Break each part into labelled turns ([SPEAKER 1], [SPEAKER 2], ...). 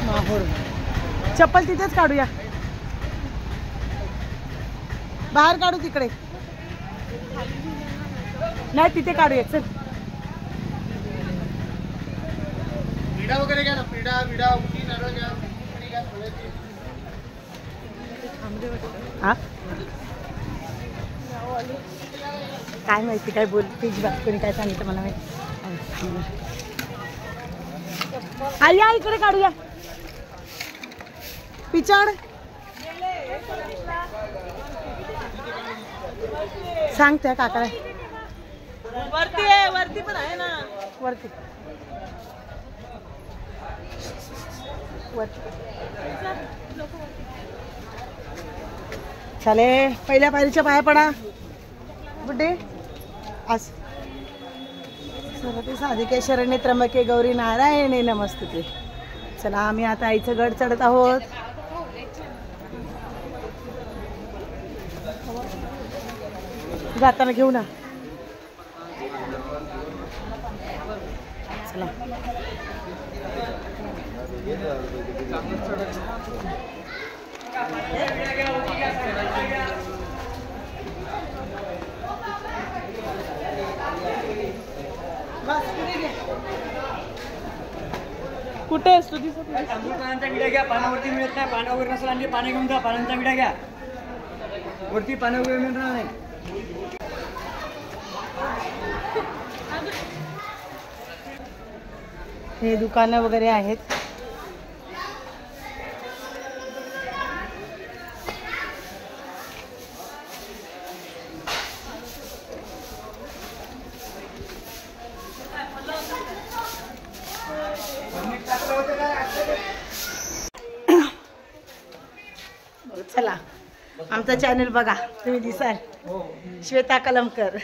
[SPEAKER 1] माहोर चप्पल तिथेच काढूया, बाहेर काढू तिकडे नाही, तिथे काढूया. चल
[SPEAKER 2] पिढा वगैरे घ्या ना, पिढा विडा उठी नारळ घ्या.
[SPEAKER 1] हा काय माहिती काय बोलते कोणी काय सांगितलं मला माहिती. आई या इकडे काढूया पिचड. सांग त्या काकाला वरती आहे, वरती पण आहे ना, वरती चाले. पहिल्या पायरीच्या पाया पडा बुड्डे. आज सरस्वती साधिके शरण्ये त्र्यंबके गौरी नारायणे नमस्तुते. चला आम्ही आता आईचं गड चढत आहोत. जाताना घेऊ ना. चला कुठे आहेस तू?
[SPEAKER 3] पानांचा विडा घ्या, पानावरती मिळत नाही, पानावर नसेल आणि पाणी घेऊन जा. पानांचा विडा घ्या, वरती पानावर मिळणार नाही.
[SPEAKER 1] हे दुकानं वगैरे आहेत. चला आमचा चॅनल बघा, तुम्ही दिसाल श्वेता कलमकर.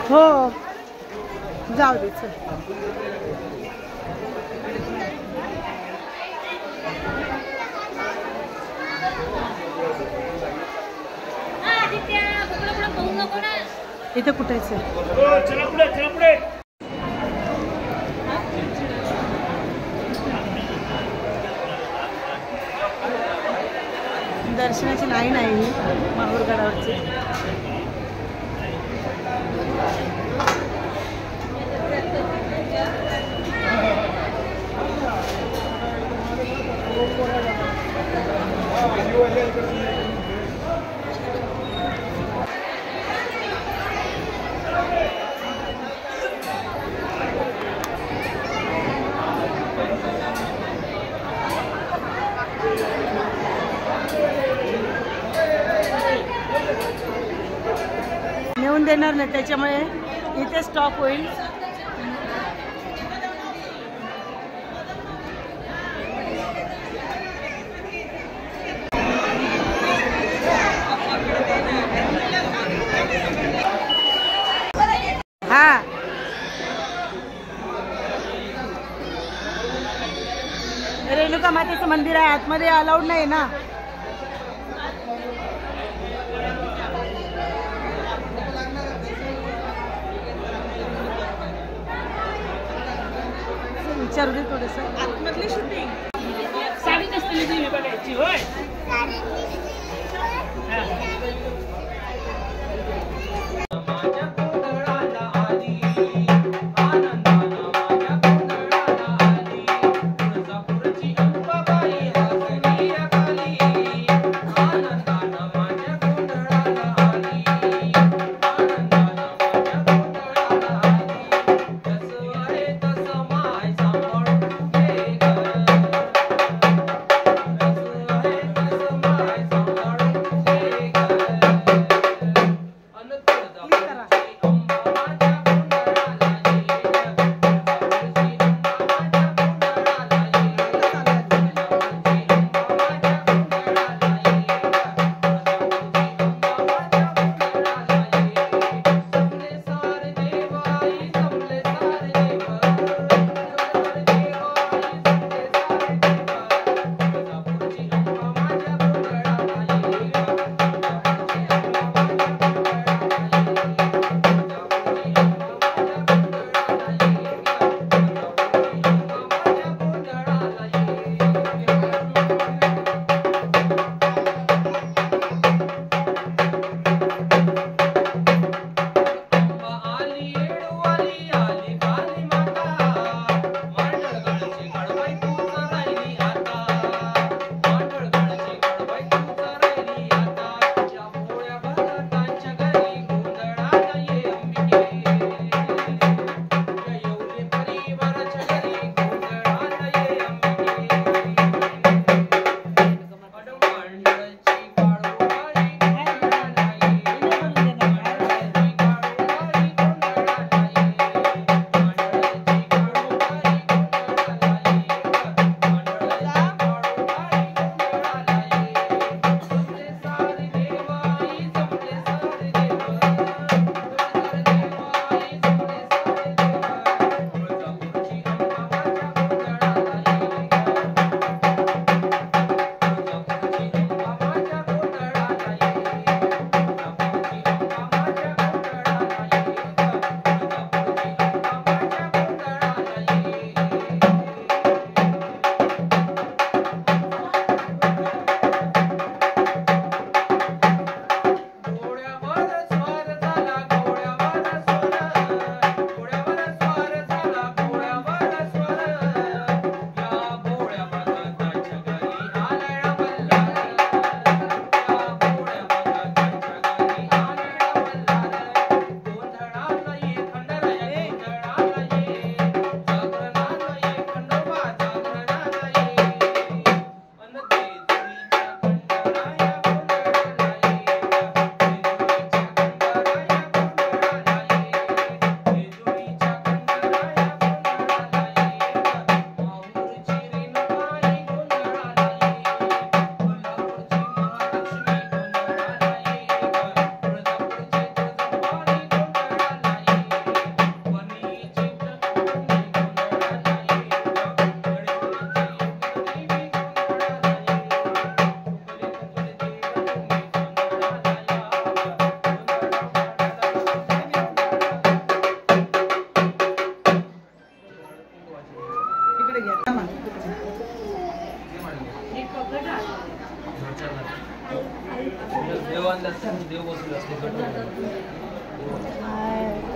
[SPEAKER 1] हो जाऊ दे. चल इथे कुठे दर्शनाची लाईन आहे ही माहूरगडावरची. नेऊन देणार नाही त्याच्यामुळे इथे स्टॉप होईल. हा रेणुका मातेचं मंदिर आहे, आतमध्ये अलाउड नाही ना. विचारू दे थोडस. आतमधली शूटिंग साडी नसलेली ती बघायची होय.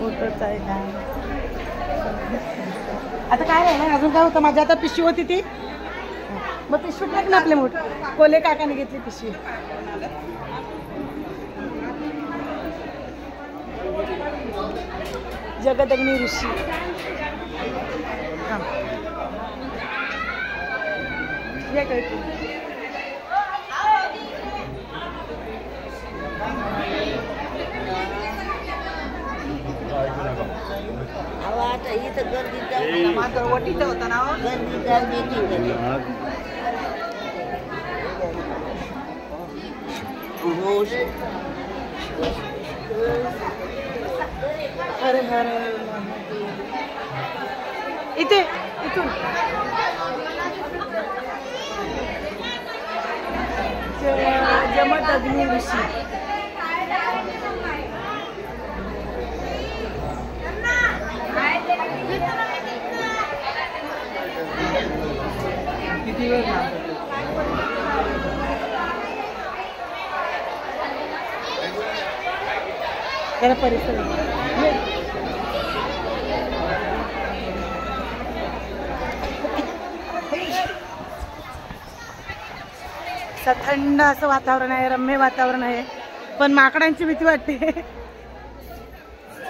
[SPEAKER 1] फोटोच आहे ना. आता काय राहिलं अजून काय होतं माझ्या आता पिशवी होती ती मग पिशवी टाक ना आपले मोठ कोले काकाने घेतली पिशवी. जगदग्नी ऋषी ये करते
[SPEAKER 4] आता इथं गर्दी
[SPEAKER 1] मात्र वटीचं होतं ना हरे हरे इथे इथून जमदग्नी ऋषी. किती वेळ त्याला परिसर थंड असं वातावरण आहे, रम्य वातावरण आहे, पण माकडांची भीती वाटते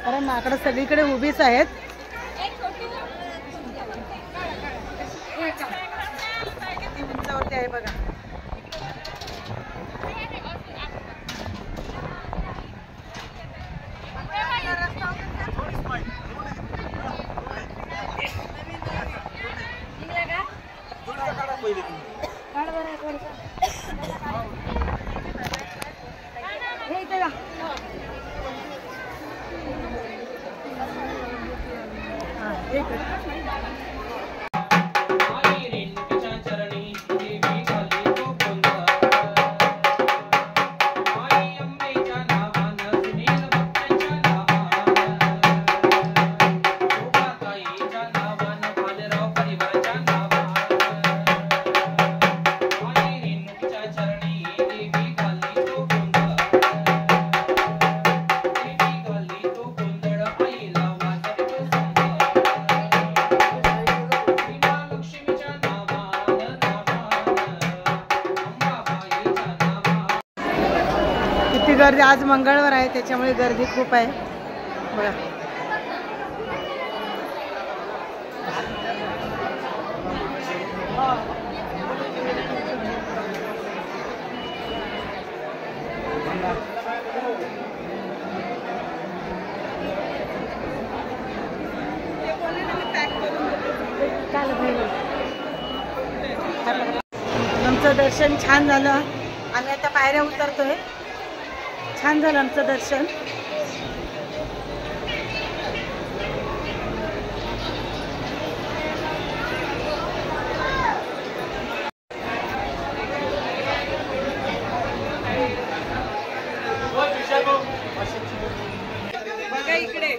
[SPEAKER 1] कारण माकडं सगळीकडे उभीच आहेत. किती उंचावरती आहे बघा. गर्दी आज मंगळवार आहे त्याच्यामुळे गर्दी खूप आहे बघा. आमचं दर्शन छान झालं. आम्ही आता पायऱ्या उतरतोय. छान झालं आमचं दर्शन. बघा इकडे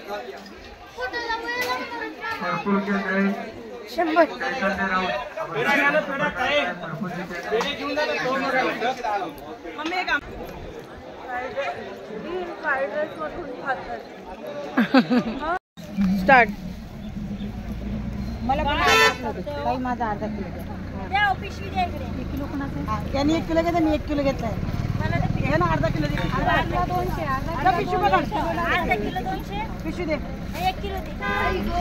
[SPEAKER 1] 100 मम्मी काम स्टार्ट. मला काही माझा अर्धा किलो द्या. पिशवी द्या इकडे. 1 किलो कोणाचं? त्यांनी 1 किलो घेतला, मी 1 किलो घेतलाय. मला अर्धा किलो दे. अर्धा 200. पिशवी बघा. अर्धा किलो 200. पिशवी दे. 1 किलो दे.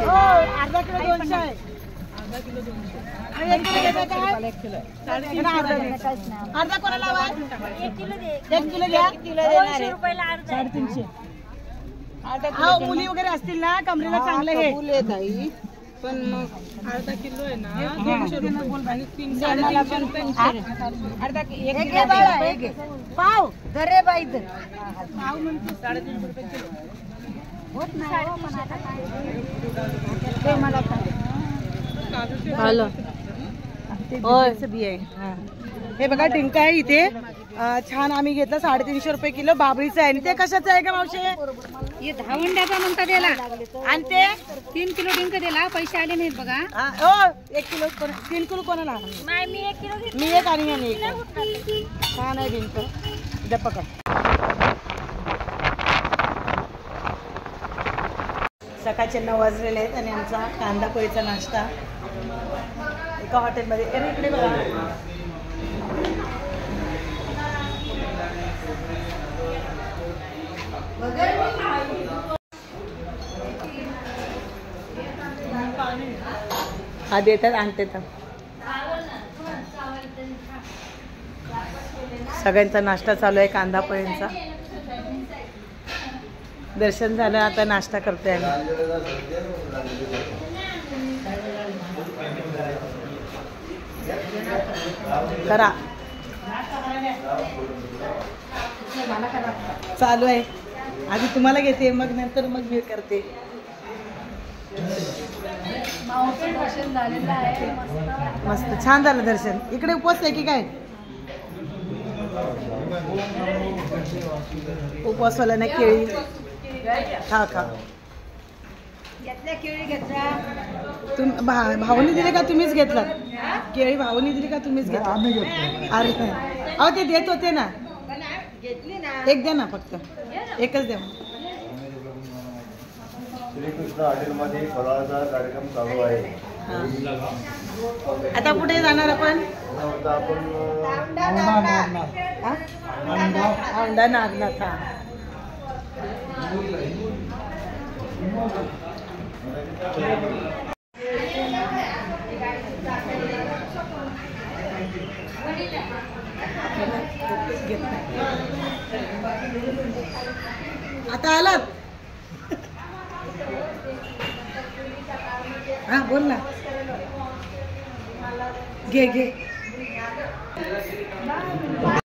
[SPEAKER 1] हो अर्धा किलो 200 आहे. अर्धा किलो 200. 1 किलो घेता काय? 1 किलो. अर्धा कोणाला हवा? 1 किलो दे. 1 किलो घ्या. किलो देणार आहे. ₹200 350. हा मुली वगैरे असतील ना कमरेला चांगलं हे मुले ताई पण मग अर्धा किलो आहे ना 200 रुपये आणि 350 रुपये अर्धा एक घे पाव घरे बाई पाव म्हणते 350 रुपये किलो होत नाही हो पण आता काय ते मला हॅलो होय बी आहे. हे बघा डिंका आहे इथे छान. आम्ही घेतलं 350 रुपये किलो. बाबळीचं आहे. आणि ते कशाचं आहे का मावशी?
[SPEAKER 4] हे धावंड्याचा म्हणता दिला
[SPEAKER 1] आणि ते
[SPEAKER 4] 3 किलो डिंक दिला. पैसे आले नाहीत बघा.
[SPEAKER 1] हो 1 किलो 3 किलो कोणाला?
[SPEAKER 4] मी 1 किलो
[SPEAKER 1] मी एक आणि छान आहे डिंक. द्या पकड. सकाळचे 9 वाजलेले आहेत आणि आमचा कांदा पोळीचा नाश्ता एका हॉटेलमध्ये. अरे इकडे बघा. हा देतात आणते तर सगळ्यांचा नाश्ता चालू आहे कांदा पोळींचा. दर्शन झालं आता नाश्ता करतोय आम्ही. करा चालू आहे. आधी तुम्हाला घेते मग नंतर मग मी करते. मस्त छान झालं दर्शन. इकडे उपवास आहे की काय? उपवासवाला ना केळी खा खा. भाऊनी दिली का तुम्हीच घेतला? केळी भाऊनी दिली का तुम्हीच घेतला? अरे अहो ते देत होते ना. एक द्या ना फक्त एकच द्या.
[SPEAKER 2] श्रीकृष्ण हॉटेलमध्ये फराळाचा कार्यक्रम चालू आहे.
[SPEAKER 1] आता कुठे जाणार आपण? औंढा नागनाथ. आता आलात? हा बोल ना. घे घे.